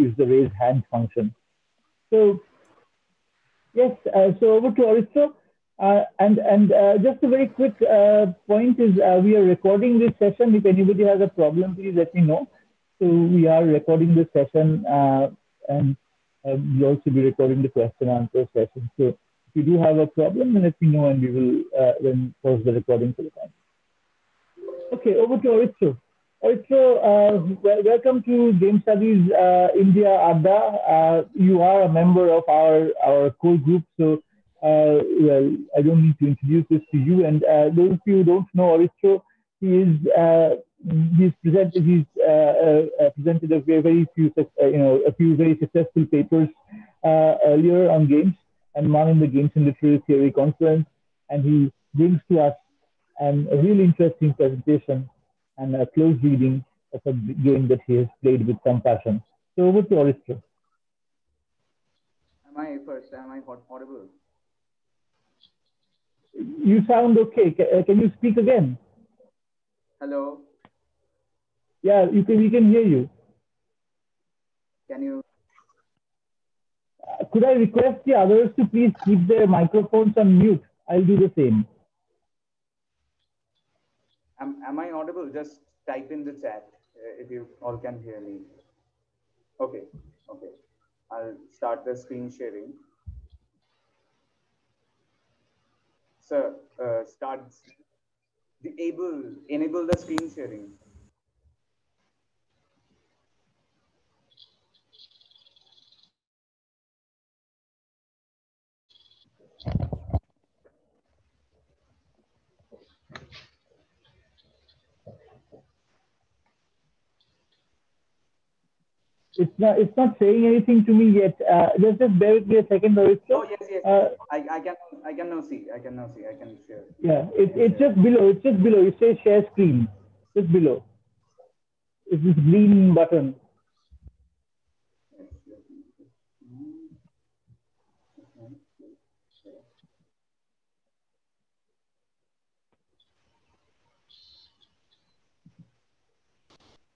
use the raise hand function. So yes, so over to Aritro. And just a very quick point is we are recording this session. If anybody has a problem, please let me know. So we are recording this session and we'll also be recording the question and answer session. So if you do have a problem, then let me know and we will then pause the recording for the time. Okay, over to Aritro. Aritro, welcome to Game Studies India Adda. You are a member of our core group, so well, I don't need to introduce this to you. And those of you who don't know Aritro, he's presented a few very successful papers earlier on games, and one in the Games and Literary Theory conference. And he brings to us a really interesting presentation and a close reading of a game that he has played with some passion. So over to Aritro. Am I audible? You sound okay. Can you speak again? Hello. Yeah, we can hear you. Can you? Could I request the others to please keep their microphones on mute? I'll do the same. Am I audible? Just type in the chat if you all can hear me. Okay. I'll start the screen sharing. Sir, enable the screen sharing. It's not saying anything to me yet. Just bear with me a second, Aritro. Oh yes. I can now see. I can share. Yeah, it's just below. It's just below. It says share screen. Just below. It's this green button.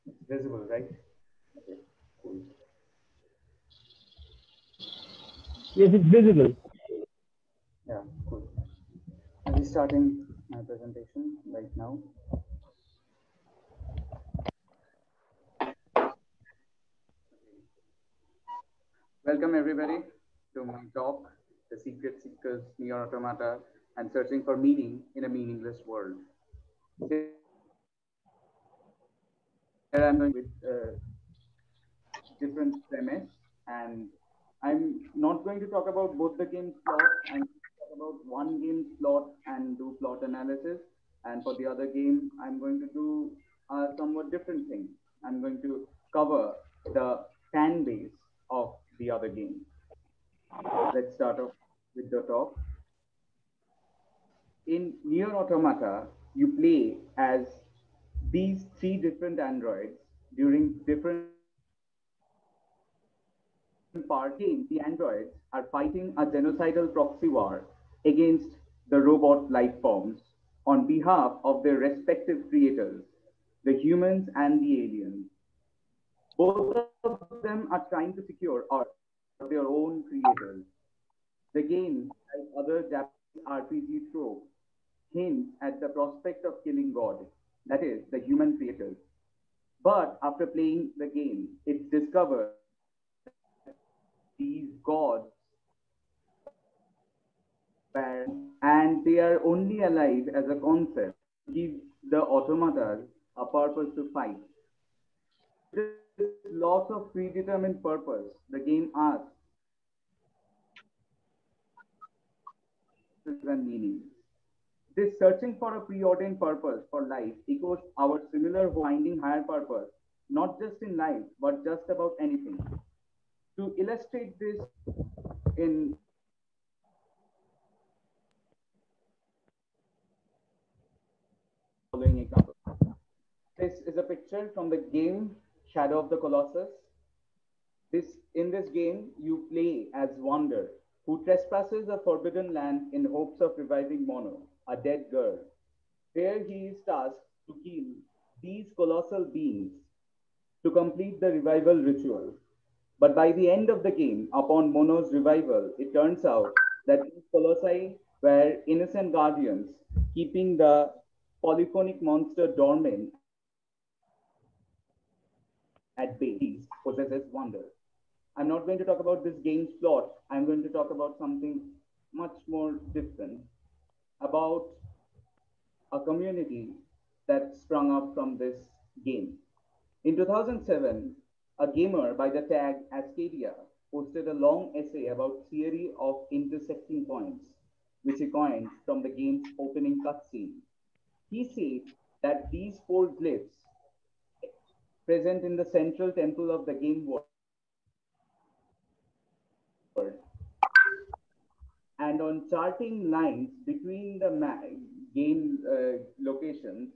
It's visible, right? Okay, cool. Yes, it's visible. Yeah, cool. I'll be starting my presentation right now. Welcome everybody to my talk, The Secret Seekers, NieR Automata, and Searching for Meaning in a Meaningless World. Here I'm going with different premise, and I'm not going to talk about both the game's plot. I'm going to talk about one game's plot and do plot analysis. And for the other game, I'm going to do a somewhat different thing. I'm going to cover the fan base of the other game. Let's start off with the talk. In NieR Automata, you play as these three different androids during different parties. The androids are fighting a genocidal proxy war against the robot life forms on behalf of their respective creators, the humans and the aliens. Both of them are trying to secure their own creators. The game, like other Japanese RPG tropes, hints at the prospect of killing God, that is, the human creators. But after playing the game, it's discovered these gods and they are only alive as a concept to give the automatas a purpose to fight. This loss of predetermined purpose, the game asks and meaning. This searching for a preordained purpose for life echoes our similar finding higher purpose, not just in life, but just about anything. To illustrate this in following example. This is a picture from the game Shadow of the Colossus. In this game, you play as Wander, who trespasses a forbidden land in hopes of reviving Mono, a dead girl. Here he is tasked to kill these colossal beings to complete the revival ritual. But by the end of the game, upon Mono's revival, it turns out that these colossi were innocent guardians, keeping the polyphonic monster dormant at bay. Possesses wonder. I'm not going to talk about this game's plot. I'm going to talk about something much more different, about a community that sprung up from this game. In 2007, a gamer by the tag Ascadia posted a long essay about theory of intersecting points, which he coined from the game's opening cutscene. He said that these four glyphs present in the central temple of the game world and on charting lines between the game locations,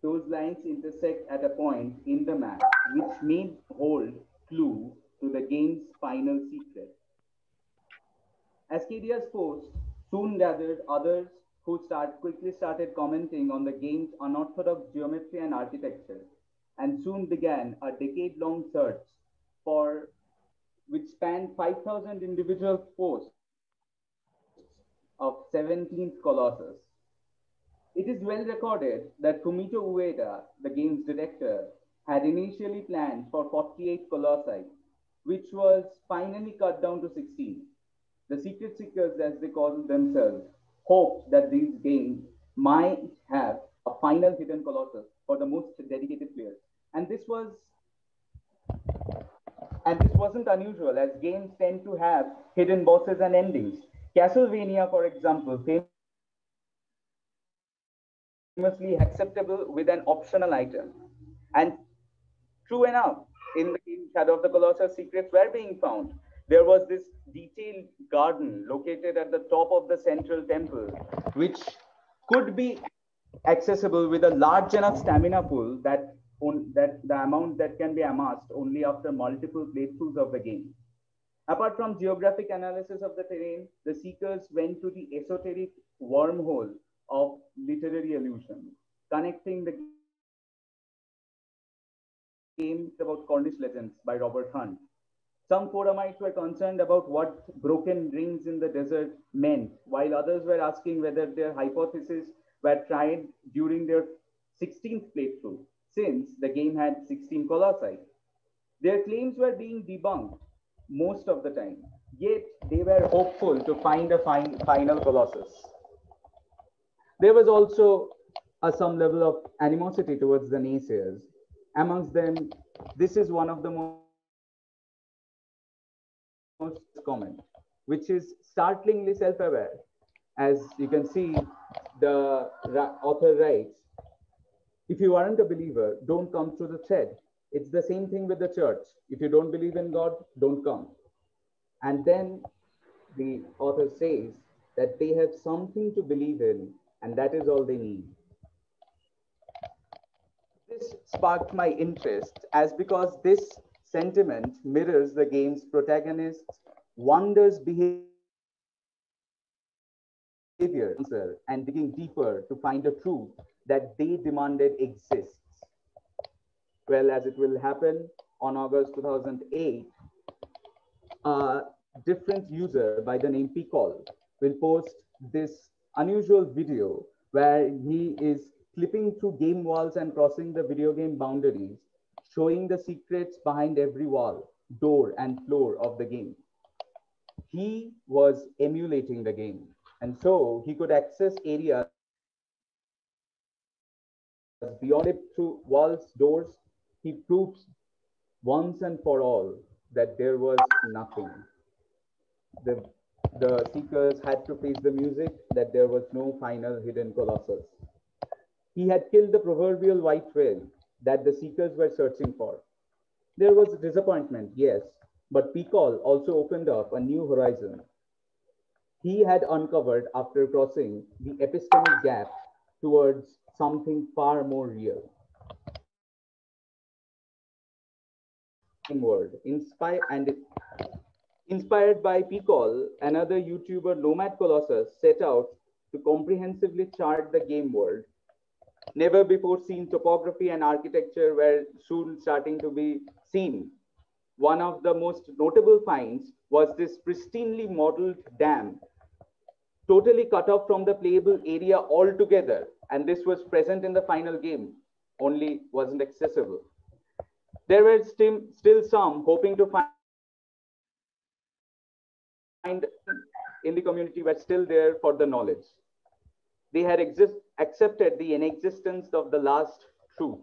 those lines intersect at a point in the map, which may hold clue to the game's final secret. Ascadia's post soon gathered others who quickly started commenting on the game's unorthodox geometry and architecture, and soon began a decade-long search for which spanned 5,000 individual posts of 17th Colossus. It is well recorded that Fumito Ueda, the game's director, had initially planned for 48 colossi, which was finally cut down to 16. The secret seekers, as they call themselves, hoped that these games might have a final hidden colossus for the most dedicated players. And this was and this wasn't unusual, as games tend to have hidden bosses and endings. Castlevania, for example, famously acceptable with an optional item. And true enough, in the game Shadow of the Colossus, secrets were being found. There was this detailed garden located at the top of the central temple, which could be accessible with a large enough stamina pool that the amount that can be amassed only after multiple playthroughs of the game. Apart from geographic analysis of the terrain, the seekers went to the esoteric wormhole of literary illusion, connecting the game about Cornish legends by Robert Hunt. Some Foramites were concerned about what broken rings in the desert meant, while others were asking whether their hypotheses were tried during their 16th playthrough, since the game had 16 colossi. Their claims were being debunked most of the time, yet they were hopeful to find a final colossus. There was also some level of animosity towards the naysayers. Amongst them, this is one of the most comment, which is startlingly self-aware. As you can see, the author writes, if you aren't a believer, don't come to the thread. It's the same thing with the church. If you don't believe in God, don't come. And then the author says that they have something to believe in, and that is all they need. This sparked my interest as because this sentiment mirrors the game's protagonist's wonders behavior and digging deeper to find a truth that they demanded exists. Well, as it will happen on August 2008, a different user by the name Pcall will post this unusual video where he is clipping through game walls and crossing the video game boundaries, showing the secrets behind every wall, door, and floor of the game. He was emulating the game, and so he could access areas beyond the game. As he clipped through walls, doors, he proves once and for all that there was nothing. The, the seekers had to face the music that there was no final hidden colossus. He had killed the proverbial white whale that the seekers were searching for. There was disappointment, yes, but Pcall also opened up a new horizon. He had uncovered after crossing the epistemic gap towards something far more real. Game world, inspired by Pcall, another YouTuber, Nomad Colossus, set out to comprehensively chart the game world Never before seen topography and architecture were soon starting to be seen. One of the most notable finds was this pristinely modeled dam, totally cut off from the playable area altogether. And this was present in the final game, only wasn't accessible. There were still some hoping to find in the community were still there for the knowledge. They had accepted the inexistence of the last truth,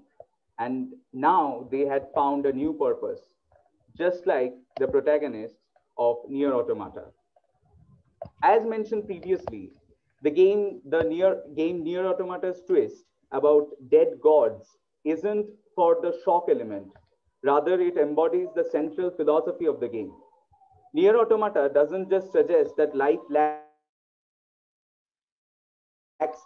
and now they had found a new purpose, just like the protagonists of NieR Automata. As mentioned previously, the NieR Automata's twist about dead gods isn't for the shock element. Rather, it embodies the central philosophy of the game. NieR Automata doesn't just suggest that life lacks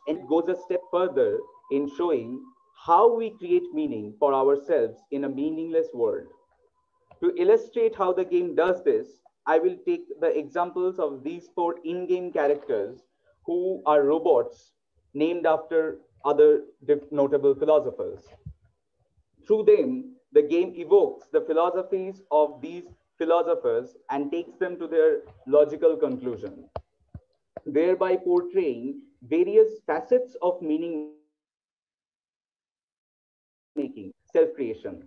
and goes a step further in showing how we create meaning for ourselves in a meaningless world. To illustrate how the game does this, I will take the examples of these four in game characters who are robots named after other notable philosophers. Through them, the game evokes the philosophies of these philosophers and takes them to their logical conclusion, thereby portraying various facets of meaning making, self creation.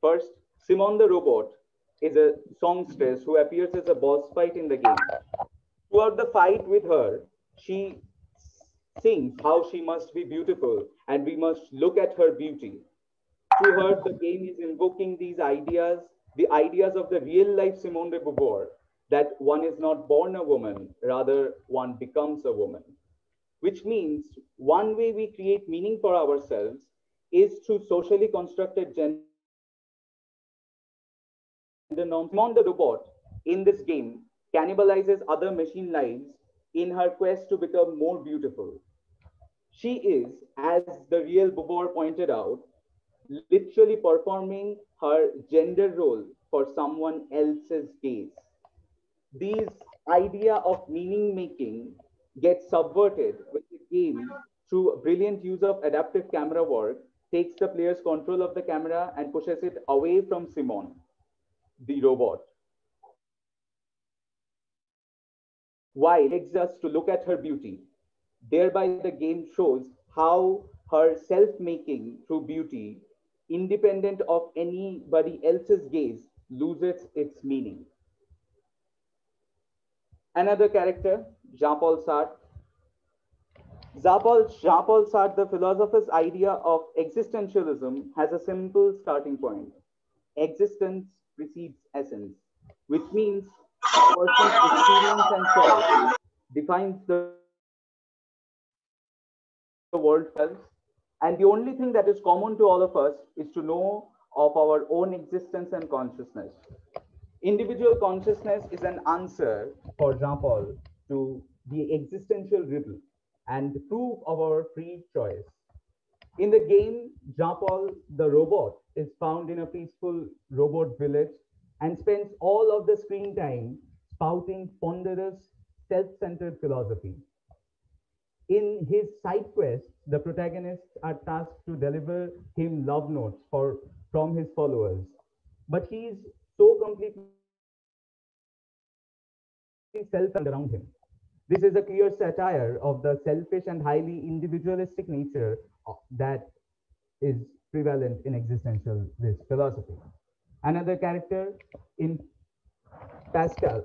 First, Simone the robot is a songstress who appears as a boss fight in the game. Throughout the fight with her, she sings how she must be beautiful and we must look at her beauty. Through her, the game is invoking these ideas, the ideas of the real life Simone de Beauvoir, that one is not born a woman, rather, one becomes a woman. Which means one way we create meaning for ourselves is through socially constructed gender norms. Simone the robot in this game cannibalizes other machine lives in her quest to become more beautiful. She is, as the real Beauvoir pointed out, literally performing her gender role for someone else's gaze. These idea of meaning making gets subverted when the game, through a brilliant use of adaptive camera work, takes the player's control of the camera and pushes it away from Simone, the robot, while begs us to look at her beauty. Thereby, the game shows how her self making through beauty, independent of anybody else's gaze, loses its meaning. Another character, Jean-Paul Sartre. Jean-Paul Sartre, the philosopher's idea of existentialism, has a simple starting point. Existence precedes essence, which means a person's experience and choice defines the world else. And the only thing that is common to all of us is to know of our own existence and consciousness. Individual consciousness is an answer for Jean Paul to the existential riddle and proof of our free choice. In the game, Jean Paul the robot is found in a peaceful robot village and spends all of the screen time spouting ponderous, self centered philosophy. In his side quests, the protagonists are tasked to deliver him love notes from his followers. But he is so completely self around him. This is a clear satire of the selfish and highly individualistic nature that is prevalent in existentialist philosophy. Another character in Pascal,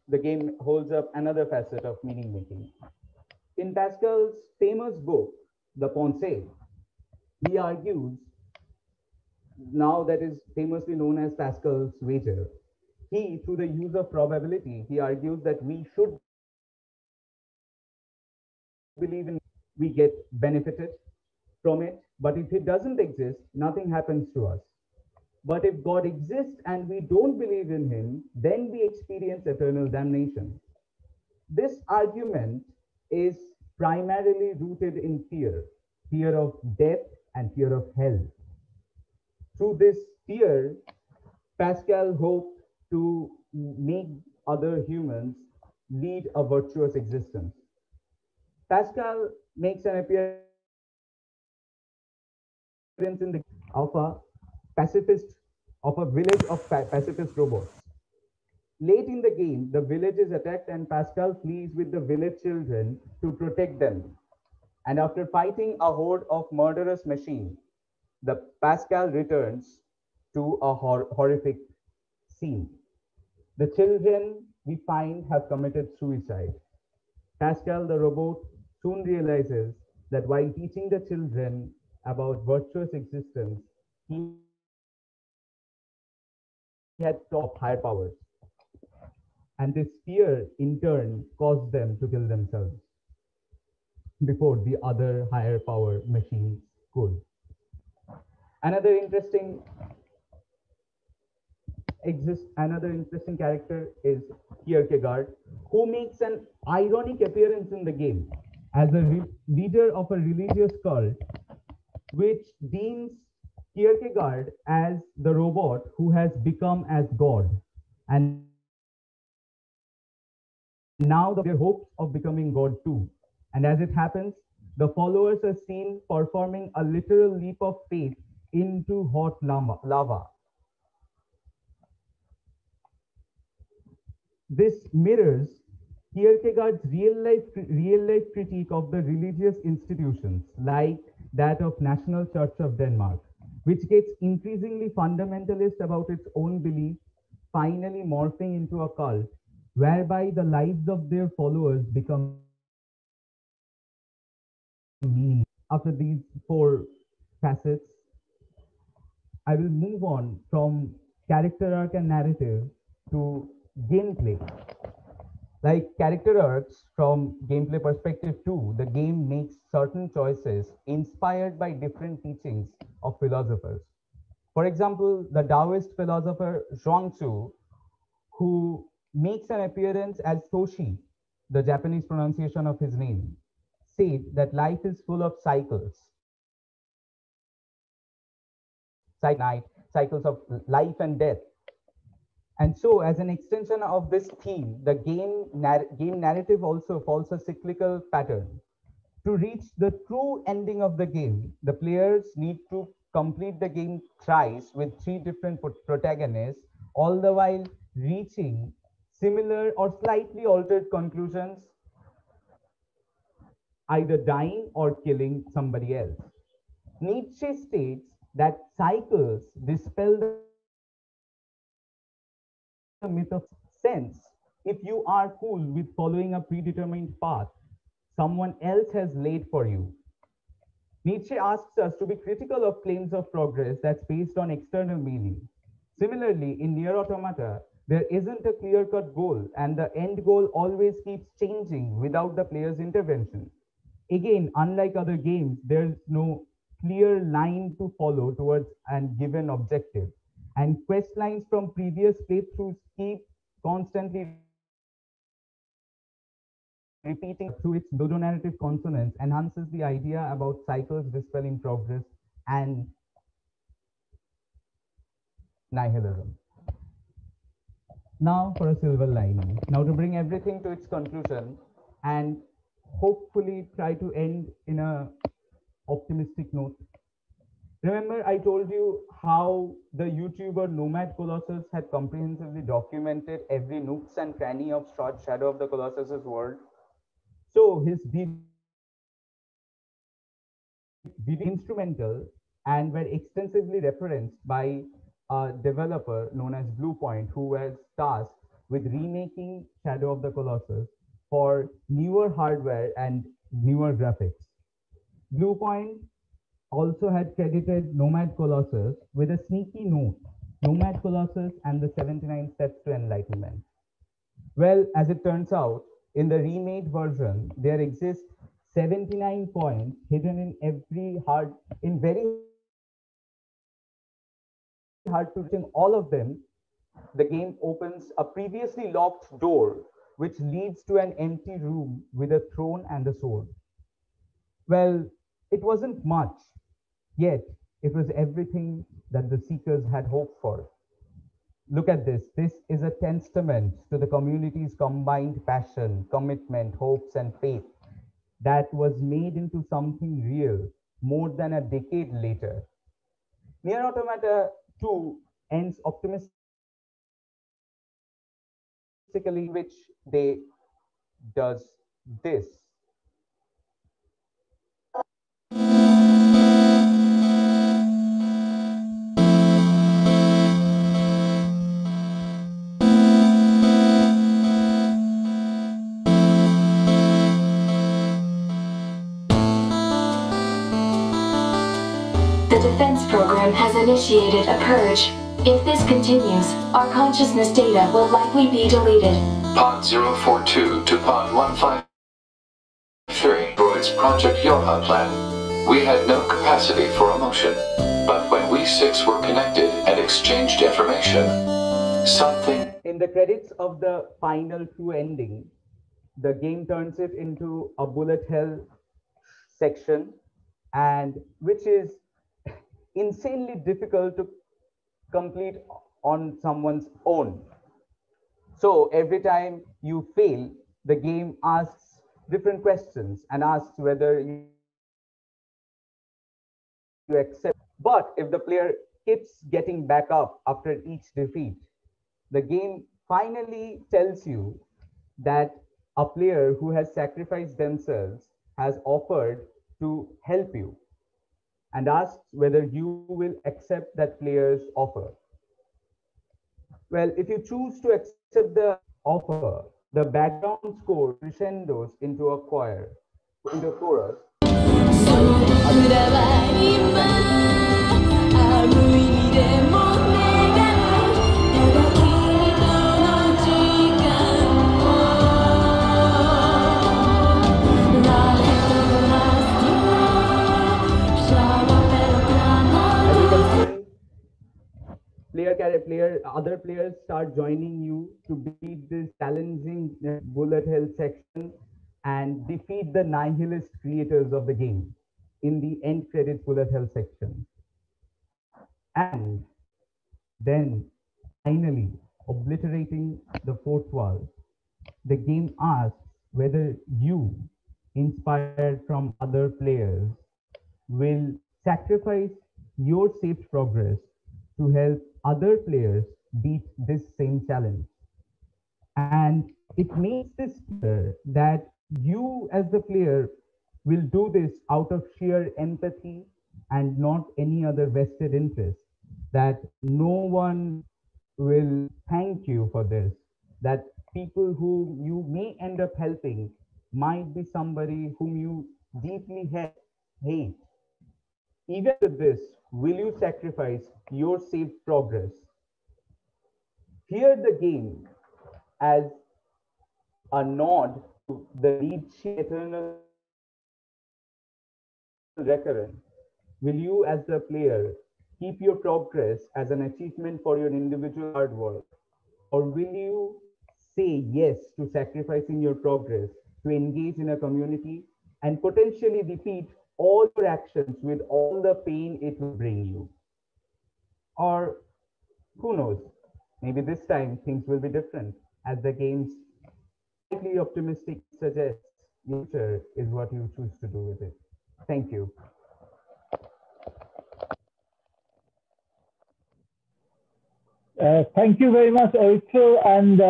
the game holds up another facet of meaning making. In Pascal's famous book, The Pensée, he argues, now that is famously known as Pascal's wager, he, through the use of probability, he argues that we should believe in, we get benefited from it, but if it doesn't exist, nothing happens to us. But if God exists and we don't believe in him, then we experience eternal damnation. This argument is primarily rooted in fear, fear of death and fear of hell. Through this fear, Pascal hoped to make other humans lead a virtuous existence. Pascal makes an appearance in the of a pacifist of a village of pacifist robots. Late in the game, the village is attacked and Pascal flees with the village children to protect them. And after fighting a horde of murderous machines, the Pascal returns to a horrific scene. The children we find have committed suicide. Pascal the robot soon realizes that while teaching the children about virtuous existence, he had taught higher powers. And this fear, in turn, caused them to kill themselves before the other higher power machines could. Another interesting another interesting character is Kjarrgaard, who makes an ironic appearance in the game as a leader of a religious cult, which deems Kierkegaard as the robot who has become as God. And now the players have their hopes of becoming God too. And as it happens, the followers are seen performing a literal leap of faith into hot lava. This mirrors Kierkegaard's real life critique of the religious institutions, like that of National Church of Denmark, which gets increasingly fundamentalist about its own beliefs, finally morphing into a cult, whereby the lives of their followers become meaningless. After these four facets, I will move on from character arc and narrative to gameplay. Like character arcs from gameplay perspective too, the game makes certain choices inspired by different teachings of philosophers. For example, the Taoist philosopher Zhuangzi, who makes an appearance as Toshi, the Japanese pronunciation of his name, said that life is full of cycles, cycles of day and night, cycles of life and death. And so, as an extension of this theme, the game narrative also follows a cyclical pattern. To reach the true ending of the game, the players need to complete the game thrice with three different protagonists, all the while reaching similar or slightly altered conclusions, either dying or killing somebody else. Nietzsche states that cycles dispel the myth of sense. If you are cool with following a predetermined path someone else has laid for you, Nietzsche asks us to be critical of claims of progress that's based on external meaning. Similarly, in NieR Automata, there isn't a clear cut goal, and the end goal always keeps changing without the player's intervention. Again, unlike other games, there's no clear line to follow towards an given objective. And quest lines from previous playthroughs keep constantly repeating through its pseudo-narrative consonants enhances the idea about cycles dispelling progress and nihilism. Now for a silver lining. Now to bring everything to its conclusion and hopefully try to end in a optimistic note. Remember, I told you how the YouTuber Nomad Colossus had comprehensively documented every nooks and cranny of Shadow of the Colossus's world. So his videos instrumental and were extensively referenced by a developer known as Bluepoint, who was tasked with remaking Shadow of the Colossus for newer hardware and newer graphics. Bluepoint also had credited Nomad Colossus with a sneaky note, Nomad Colossus and the 79 Steps to Enlightenment. Well, as it turns out, in the remade version, there exist 79 points hidden in very hard to reach all of them. The game opens a previously locked door, which leads to an empty room with a throne and a sword. Well, it wasn't much, yet it was everything that the seekers had hoped for. Look at this. This is a testament to the community's combined passion, commitment, hopes, and faith that was made into something real more than a decade later. NieR Automata 2 ends optimistically, which they does this. The defense program has initiated a purge. If this continues, our consciousness data will likely be deleted. Pod 042 to Pod 153, Droid's Project Yoha plan. We had no capacity for emotion, but when we six were connected and exchanged information, something... In the credits of the final 2 ending, the game turns it into a bullet hell section, and which is insanely difficult to complete on someone's own. So every time you fail, the game asks different questions and asks whether you accept. But if the player keeps getting back up after each defeat, the game finally tells you that a player who has sacrificed themselves has offered to help you and asks whether you will accept that player's offer. Well, if you choose to accept the offer, the background score crescendos into a chorus. Other players start joining you to beat this challenging bullet hell section and defeat the nihilist creators of the game in the end credits bullet hell section. And then finally, obliterating the fourth wall, the game asks whether you, inspired from other players, will sacrifice your saved progress to help other players beat this same challenge. And it makes this clear that you, as the player, will do this out of sheer empathy and not any other vested interest. That no one will thank you for this. That people who you may end up helping might be somebody whom you deeply hate. Even with this, will you sacrifice your saved progress? Here the game as a nod to the Nietzsche eternal recurrent. Will you as the player keep your progress as an achievement for your individual hard work? Or will you say yes to sacrificing your progress to engage in a community and potentially defeat all your actions with all the pain it will bring you? Or who knows, maybe this time things will be different as the game's slightly optimistic suggests your future is what you choose to do with it. Thank you. Thank you very much, Aritro. And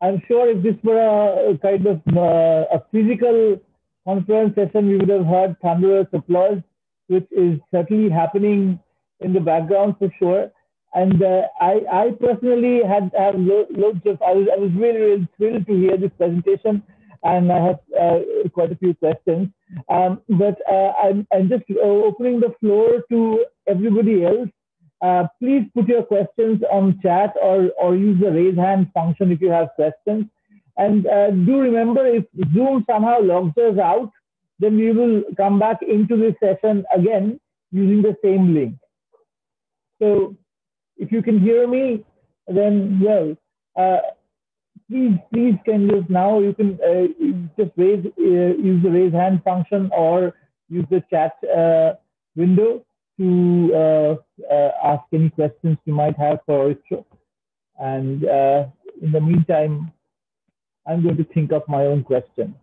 I'm sure if this were a kind of a physical conference session, we would have heard thunderous applause, which is certainly happening in the background for sure. And I personally have loads of, I was really thrilled to hear this presentation, and I have quite a few questions. But I'm just opening the floor to everybody else. Please put your questions on chat or use the raise hand function if you have questions. And do remember, if Zoom somehow logs us out, then we will come back into this session again using the same link. So if you can hear me, then well, please can just now you can just use the raise hand function or use the chat window to ask any questions you might have for Aritro. And in the meantime, I'm going to think of my own question.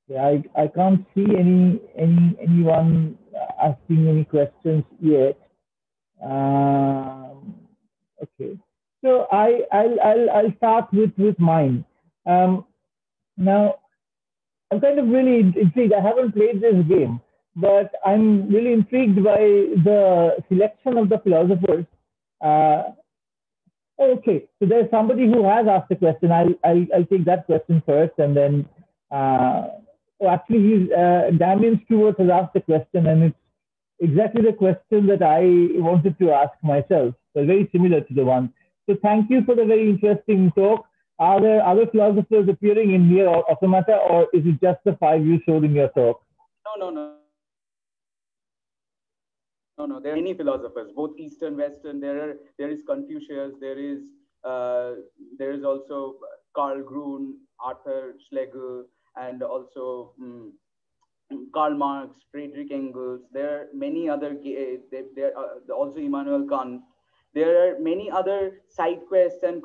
Yeah, I can't see anyone asking any questions yet. Okay, so I'll start with mine. Um, Now, I'm kind of really intrigued. I haven't played this game, but I'm really intrigued by the selection of the philosophers. Uh, okay, so there's somebody who has asked a question. I'll take that question first, and then actually, Damien Stewart has asked a question, and it's exactly the question that I wanted to ask myself. So very similar to the one. So thank you for the very interesting talk. Are there other philosophers appearing in NieR Automata, or is it just the five you showed in your talk? No, no. There are many philosophers, both Eastern, Western. There is Confucius. There is also Carl Grun, Arthur Schlegel, and also Karl Marx, Friedrich Engels. There are many other. There are also Immanuel Kant. There are many other side quests, and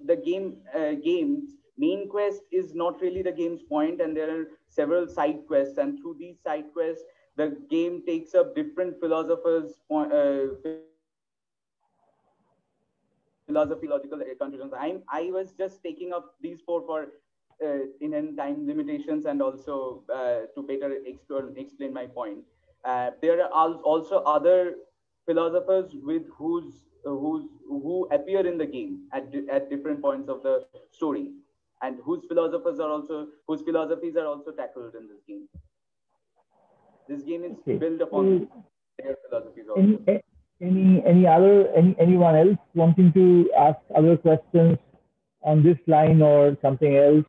the games main quest is not really the game's point, and there are several side quests, and through these side quests, the game takes up different philosophers' philosophical conclusions. I was just taking up these four for in time limitations, and also to better explain my point. There are also other philosophers with who appear in the game at different points of the story, and whose philosophies are also tackled in this game. This game is built upon their philosophies also. Anyone else wanting to ask other questions on this line or something else?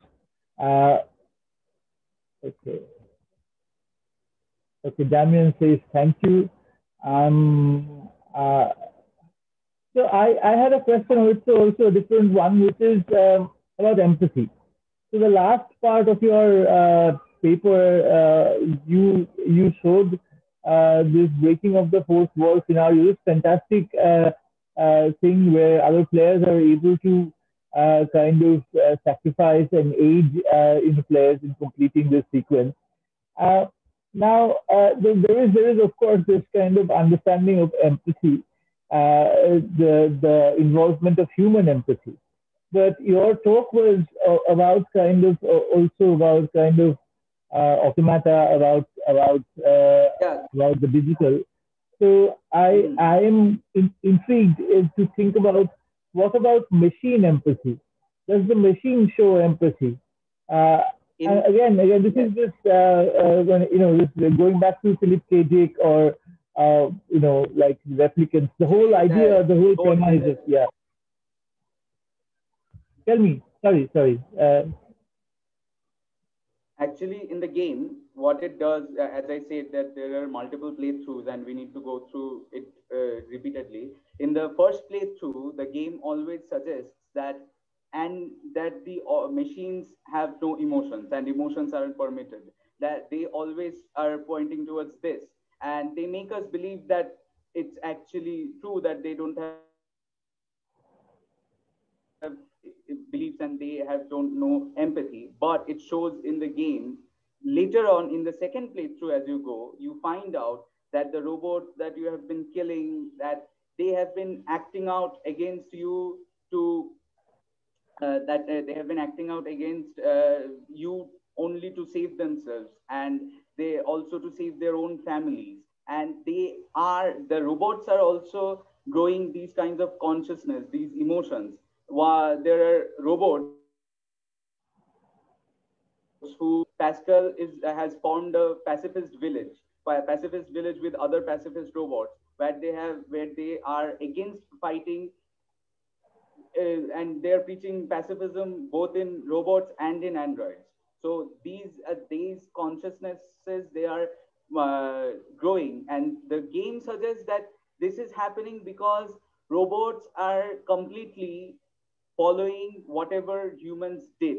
Okay. Okay, Damien says thank you. So I had a question also a different one, which is about empathy. So the last part of your paper, you showed this breaking of the fourth wall scenario, this fantastic thing where other players are able to kind of sacrifice and aid in the players in completing this sequence. Uh, Now, there is of course this kind of understanding of empathy, the involvement of human empathy. But your talk was about kind of also about kind of automata, about the digital. So I am intrigued to think about what about machine empathy? Does the machine show empathy? Again, this is just this, going back to Philip K. Dick or like replicants. The whole idea, the whole premise is Tell me, sorry. Actually, in the game, what it does, as I said, that there are multiple playthroughs and we need to go through it repeatedly. In the first playthrough, the game always suggests that the machines have no emotions and emotions aren't permitted. That they always are pointing towards this, and they make us believe that it's actually true that they don't have beliefs and they don't know empathy, but it shows in the game. Later on in the second playthrough, as you go, you find out that the robots that you have been killing, that they have been acting out against you to they have been acting out against you only to save themselves, and they also to save their own families, and the robots are also growing these kinds of consciousness, these emotions. While there are robots who has formed a pacifist village with other pacifist robots, where they are against fighting, and they're preaching pacifism both in robots and in androids. So these consciousnesses, they are growing, and the game suggests that this is happening because robots are completely following whatever humans did.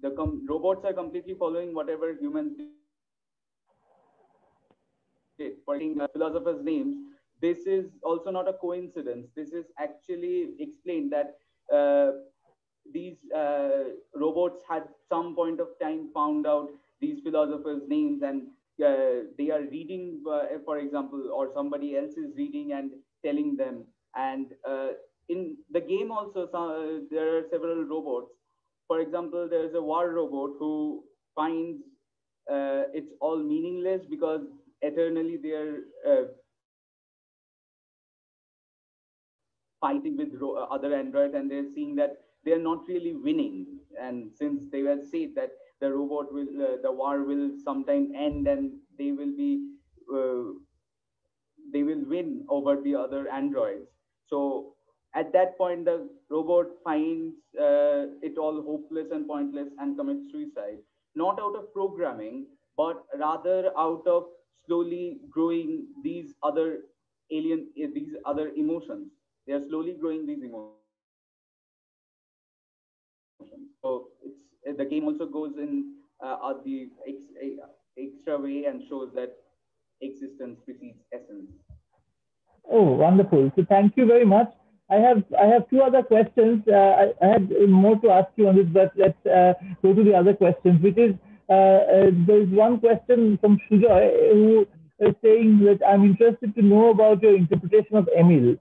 Robots are completely following whatever humans did. For philosophers' names, this is also not a coincidence. This is actually explained that these robots had some point of time found out these philosophers' names, and they are reading, for example, or somebody else is reading and telling them. And in the game also, there are several robots. For example, there's a war robot who finds it's all meaningless because eternally they are fighting with other androids, and they're seeing that they are not really winning. And since they were said that the robot will, the war will sometime end, and uh, they will win over the other androids. So at that point, the robot finds it all hopeless and pointless and commits suicide, not out of programming, but rather out of slowly growing these other these other emotions. They are slowly growing these emotions. So the game also goes in extra way and shows that existence precedes essence. Oh, wonderful. So thank you very much. I have two other questions. I had more to ask you on this, but let's go to the other questions, which is there's one question from Shujoy who is saying that I'm interested to know about your interpretation of Emil.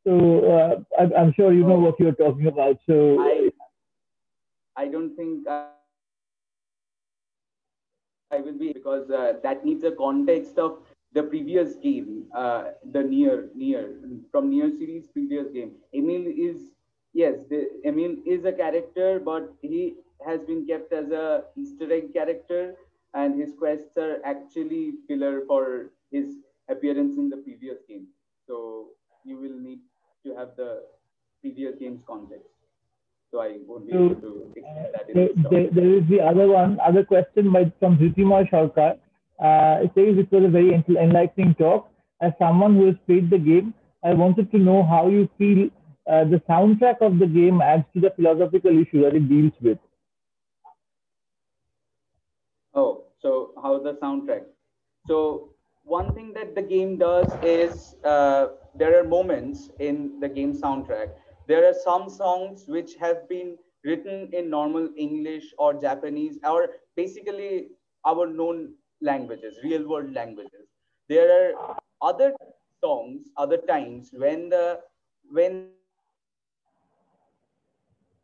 So I'm sure you know Oh, what you're talking about. So I I don't think I will be able to explain that because that needs a context of the previous game, the NieR from NieR series previous game. Emil is, yes, Emil is a character, but he has been kept as a Easter egg character, and his quests are actually filler for his appearance in the previous game. So you will need to have the previous game's context. So I won't be able So to explain that in this talk. there is the other question from Kjarrgaard. It says it was a very enlightening talk. As someone who has played the game, I wanted to know how you feel the soundtrack of the game adds to the philosophical issue that it deals with. Oh, so how the soundtrack? So one thing that the game does is there are moments in the game soundtrack. There are some songs which have been written in normal English or Japanese, or basically our known languages, real world languages. There are other songs, other times when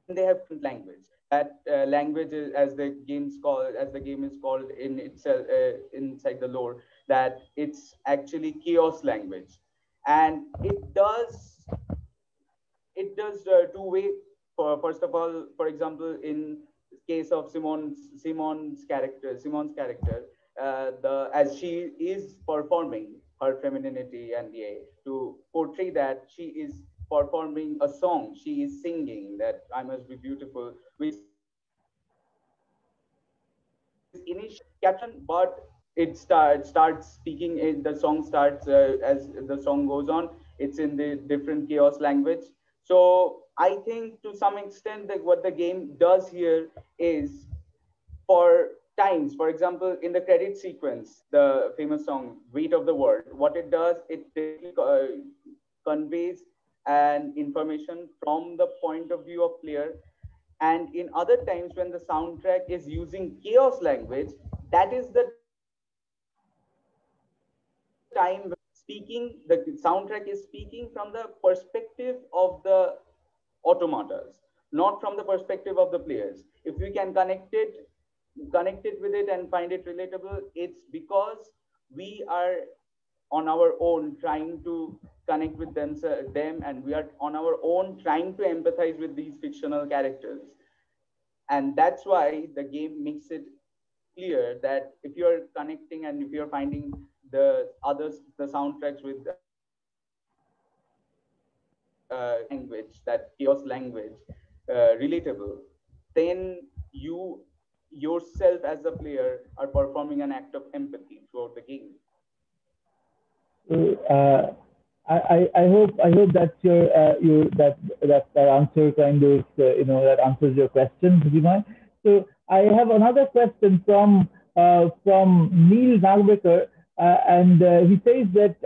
they have different language. That language as the game's called, as the game is called in itself inside the lore, that it's actually chaos language. And it does two way. For first of all, for example, in case of Simone's character, the as she is performing her femininity and to portray that she is performing a song, she is singing that I must be beautiful, which is initially caption, but it starts speaking. The song starts as the song goes on. It's in the different chaos language. So I think to some extent that what the game does here is for times. For example, in the credit sequence, the famous song "Weight of the World," what it does, it directly conveys an information from the point of view of player. And in other times when the soundtrack is using chaos language, that is the time speaking, the soundtrack is speaking from the perspective of the automatas, not from the perspective of the players. If we can connect it with it and find it relatable, it's because we are on our own trying to connect with them, and we are on our own trying to empathize with these fictional characters. And that's why the game makes it clear that if you're connecting and if you're finding the soundtracks with language, that chaos language, relatable, then you yourself as a player are performing an act of empathy throughout the game. So, I hope that's that answer kind of that answers your question, Simone. So I have another question from Neil Nagbecker, and he says that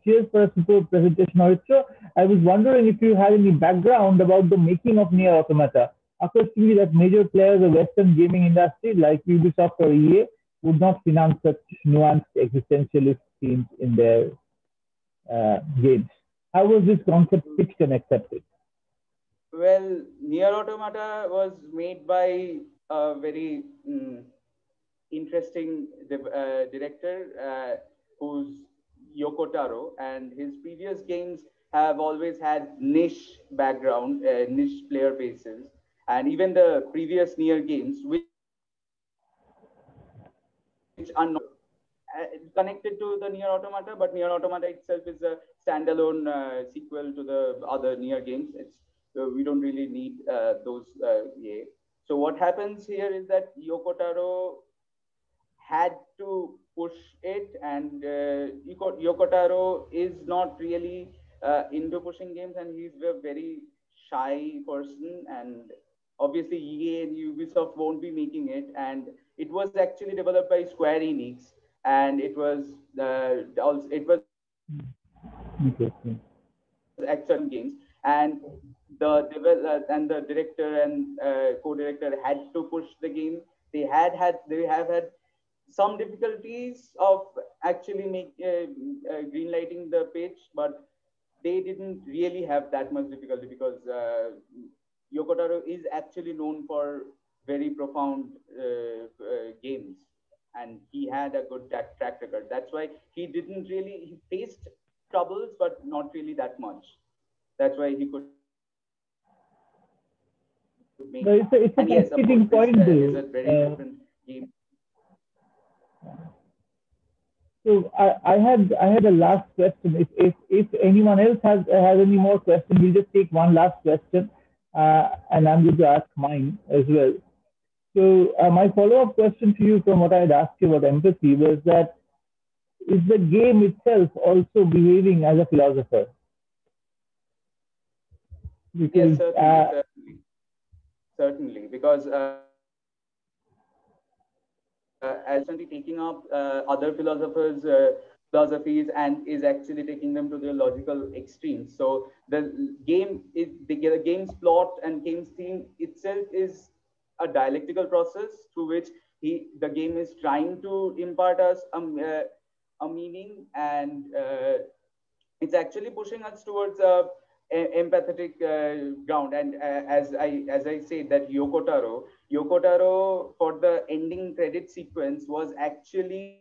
cheers for a super presentation, Aritro. I was wondering if you had any background about the making of NieR Automata. Occurs to me that major players of Western gaming industry like Ubisoft or EA would not finance such nuanced existentialist themes in their games. How was this concept pitched and accepted? Well, NieR Automata was made by a very interesting director who's Yoko Taro, and his previous games have always had niche background, niche player bases, and even the previous NieR games, which are not connected to the NieR Automata, but NieR Automata itself is a standalone sequel to the other NieR games. We don't really need those. Yeah. So what happens here is that Yoko Taro had to push it, and Yoko Taro is not really into pushing games, and he's a very shy person, and obviously EA and Ubisoft won't be making it, and it was actually developed by Square Enix, and it was also it was Interesting. action games, and the director and co-director had to push the game. They have had some difficulties of actually green lighting the pitch, but they didn't really have that much difficulty because Yoko Taro is actually known for very profound games, and he had a good track record. That's why he faced troubles, but not really that much. That's why he could make No, it's a and yes, of fascinating course, point, this though. is a very different game. So I had a last question. If anyone else has any more questions, we'll just take one last question, and I'm going to ask mine as well. So my follow-up question to you from what I had asked you about empathy was that is the game itself also behaving as a philosopher? Because Yes, certainly, because as taking up other philosophers' philosophies and is actually taking them to their logical extremes. So the game's plot and game's theme itself is a dialectical process through which the game is trying to impart us a meaning, and it's actually pushing us towards a empathetic ground. And as I say that Yoko Taro for the ending credit sequence was actually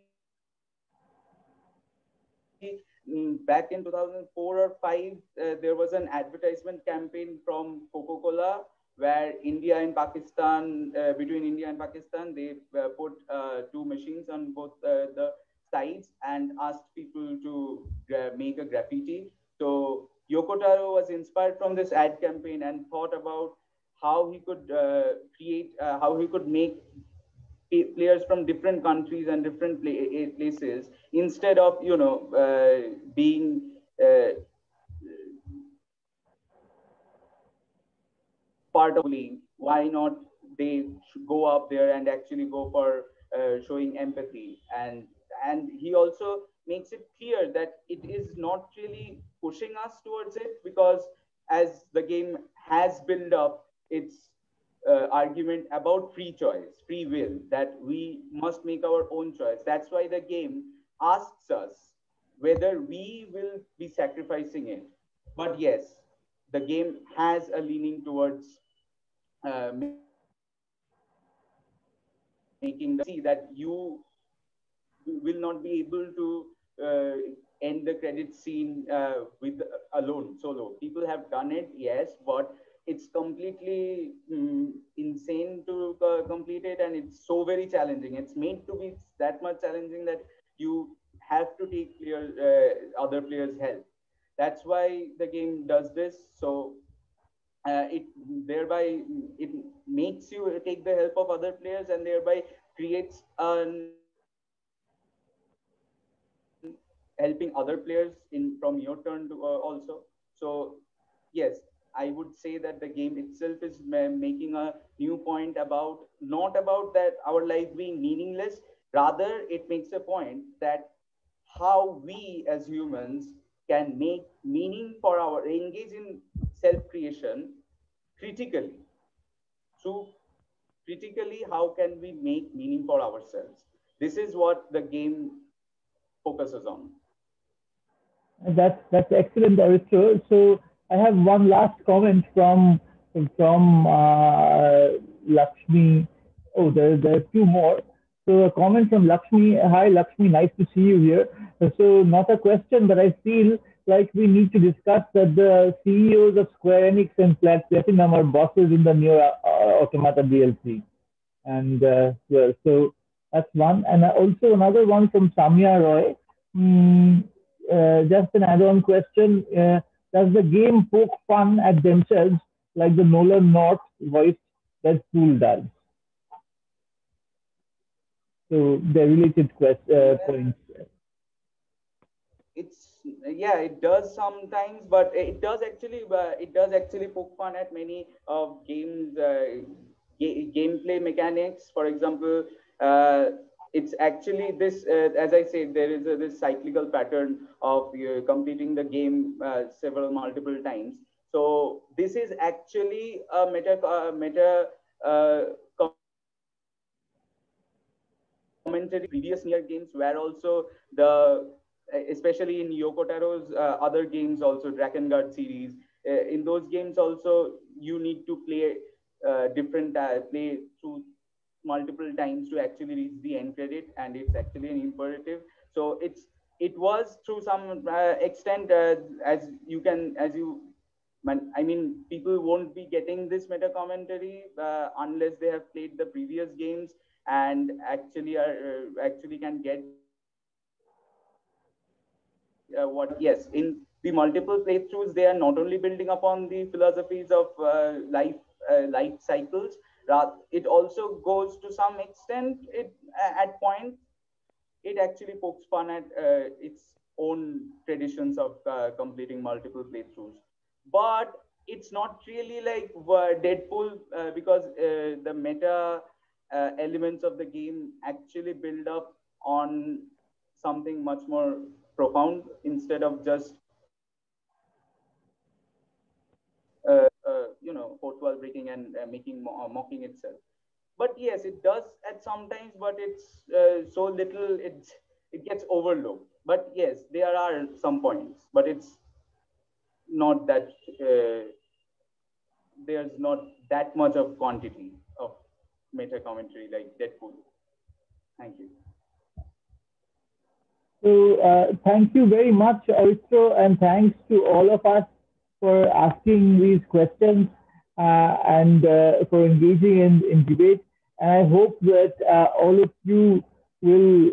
back in 2004 or 5. There was an advertisement campaign from Coca-Cola where between India and Pakistan, they put two machines on both the sides and asked people to make a graffiti. So Yoko Taro was inspired from this ad campaign and thought about how he could how he could make players from different countries and different places instead of being part of league. Why not they should go up there and actually go for showing empathy, and he also makes it clear that it is not really pushing us towards it, because as the game has built up its argument about free choice, free will, that we must make our own choice. That's why the game asks us whether we will be sacrificing it. But yes, the game has a leaning towards making the see that you will not be able to end the credit scene with alone solo. People have done it, yes, but it's completely insane to complete it, and it's so very challenging. It's made to be that much challenging that you have to take other players' help. That's why the game does this. So it thereby it makes you take the help of other players, and thereby creates an helping other players in from your turn to, also. So yes, I would say that the game itself is making a new point about not about that our life being meaningless. Rather, it makes a point that how we as humans can make meaning for our engage in self creation critically. So critically, how can we make meaning for ourselves? This is what the game focuses on. That's excellent, Aritro. So I have one last comment from Lakshmi. Oh, there are two more. So a comment from Lakshmi. Hi, Lakshmi. Nice to see you here. So not a question, but I feel like we need to discuss that the CEOs of Square Enix and Platinum are bosses in the NieR Automata DLC. And well, so that's one. And also another one from Samya Roy. Mm, just an add-on question: does the game poke fun at themselves like the Nolan North voice that Tool does? So they're related points. It's, yeah, it does sometimes, but it does actually poke fun at many of games gameplay mechanics. For example, it's actually this, as I said, there is this cyclical pattern of completing the game multiple times. So this is actually a meta commentary. Previous NieR games where also especially in Yoko Taro's other games, also Drakengard series, in those games also you need to play play through multiple times to actually reach the end credit, and it's actually an imperative. So it was through some extent, I mean, people won't be getting this meta commentary unless they have played the previous games and actually can get what. Yes, in the multiple playthroughs, they are not only building upon the philosophies of life cycles. It also goes to some extent. At point, it actually pokes fun at its own traditions of completing multiple playthroughs. But it's not really like Deadpool, because the meta elements of the game actually build up on something much more profound instead of just fourth wall breaking and mocking itself. But yes, it does at sometimes, but it's so little it gets overlooked. But yes, there are some points, but it's not that there's not that much of quantity of meta commentary like Deadpool. Thank you. So thank you very much, Aritro, and thanks to all of us for asking these questions and for engaging in debate. And I hope that all of you will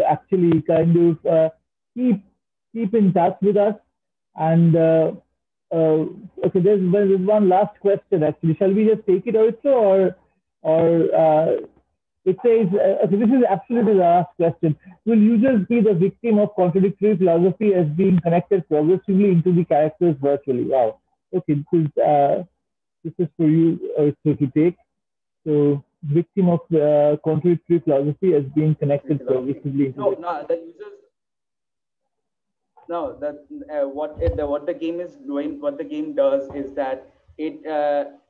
actually kind of keep in touch with us. And okay, there's one last question actually. Shall we just take it, Aritro, or it says, okay, this is absolutely the last question. Will users be the victim of contradictory philosophy as being connected progressively into the characters virtually? Wow. Okay, this is for you to take. So, victim of contradictory philosophy as being connected progressively into the users. No, that what the game is doing, what the game does is that it,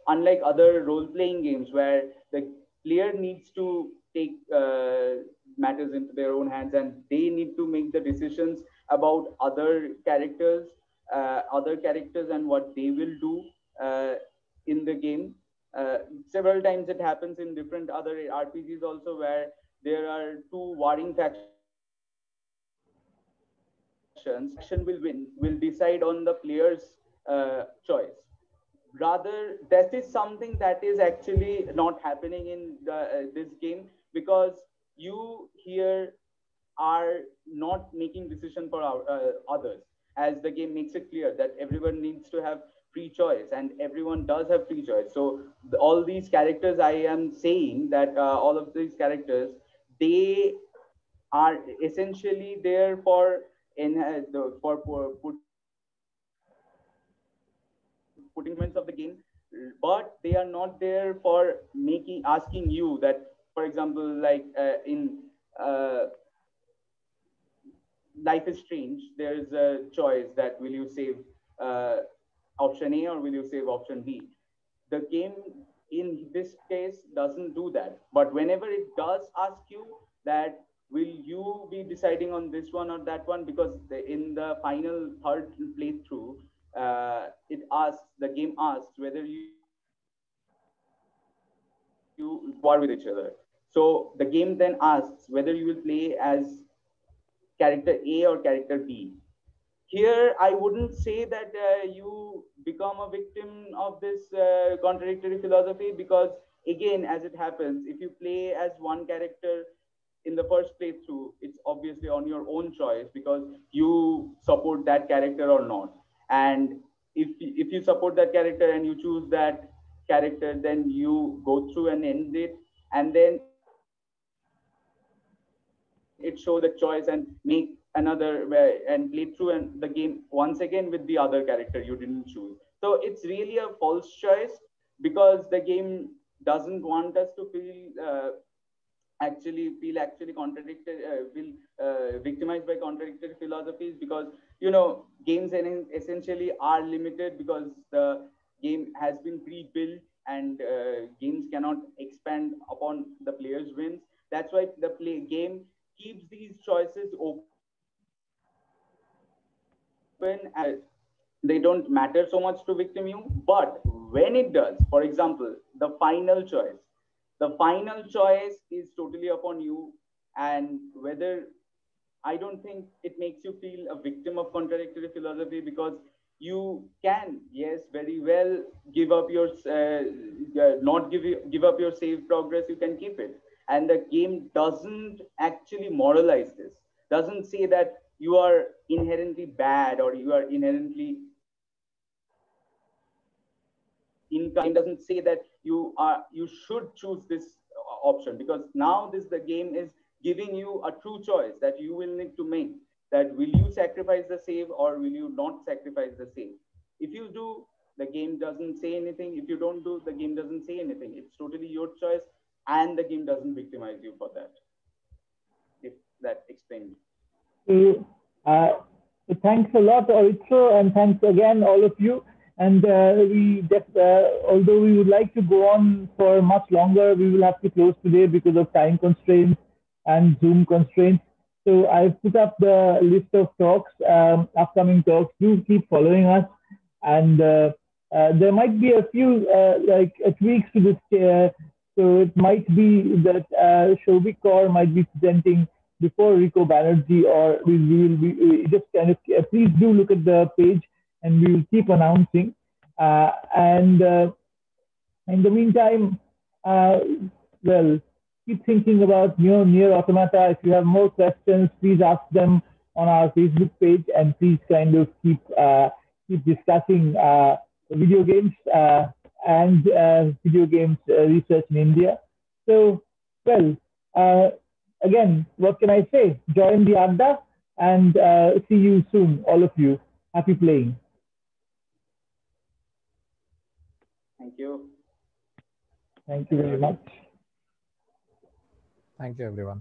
unlike other role-playing games where the player needs to take matters into their own hands and they need to make the decisions about other characters and what they will do in the game. Several times it happens in different other RPGs also, where there are two warring factions. Faction will win, will decide on the player's choice. Rather, this is something that is actually not happening in this game, because you here are not making decision for others, as the game makes it clear that everyone needs to have free choice, and everyone does have free choice. So all these characters, I am saying that all of these characters, they are essentially there for putting elements of the game, but they are not there for asking you that, for example, like in Life is Strange, there is a choice that will you save option A or will you save option B. The game in this case doesn't do that. But whenever it does ask you that will you be deciding on this one or that one, because in the final third playthrough, the game asks whether you war with each other. So the game then asks whether you will play as character A or character B. Here, I wouldn't say that you become a victim of this contradictory philosophy, because again, as it happens, if you play as one character in the first playthrough, it's obviously on your own choice because you support that character or not. And if you support that character and you choose that character, then you go through and end it, and then it shows the choice and make another and play through and the game once again with the other character you didn't choose. So it's really a false choice, because the game doesn't want us to feel actually contradicted, feel victimized by contradictory philosophies, because games essentially are limited because the game has been pre-built, and games cannot expand upon the player's wins. That's why the game keeps these choices open, and they don't matter so much to victim you. But when it does, for example, the final choice is totally upon you, and whether I don't think it makes you feel a victim of contradictory philosophy, because you can, yes, very well give up your not give up your save progress. You can keep it, and the game doesn't actually moralize this. Doesn't say that you are inherently bad or you are inherently income. Doesn't say that you should choose this option, because now the game is giving you a true choice that you will need to make, that will you sacrifice the save or will you not sacrifice the save. If you do, the game doesn't say anything. If you don't do, the game doesn't say anything. It's totally your choice, and the game doesn't victimize you for that, if that explains. So, so thanks a lot, Aritro, and thanks again, all of you. And although we would like to go on for much longer, we will have to close today because of time constraints and Zoom constraints. So I've put up the list of talks, upcoming talks. Do keep following us, and there might be a few tweaks to this. So it might be that Shobik Kaur might be presenting before Rico Banerjee, or we will be just kind of please do look at the page, and we will keep announcing. And in the meantime, well, keep thinking about NieR Automata. If you have more questions, please ask them on our Facebook page, and please kind of keep discussing video games and video games research in India. So, well, again, what can I say? Join the Adda, and see you soon, all of you. Happy playing. Thank you. Thank you very much. Thank you, everyone.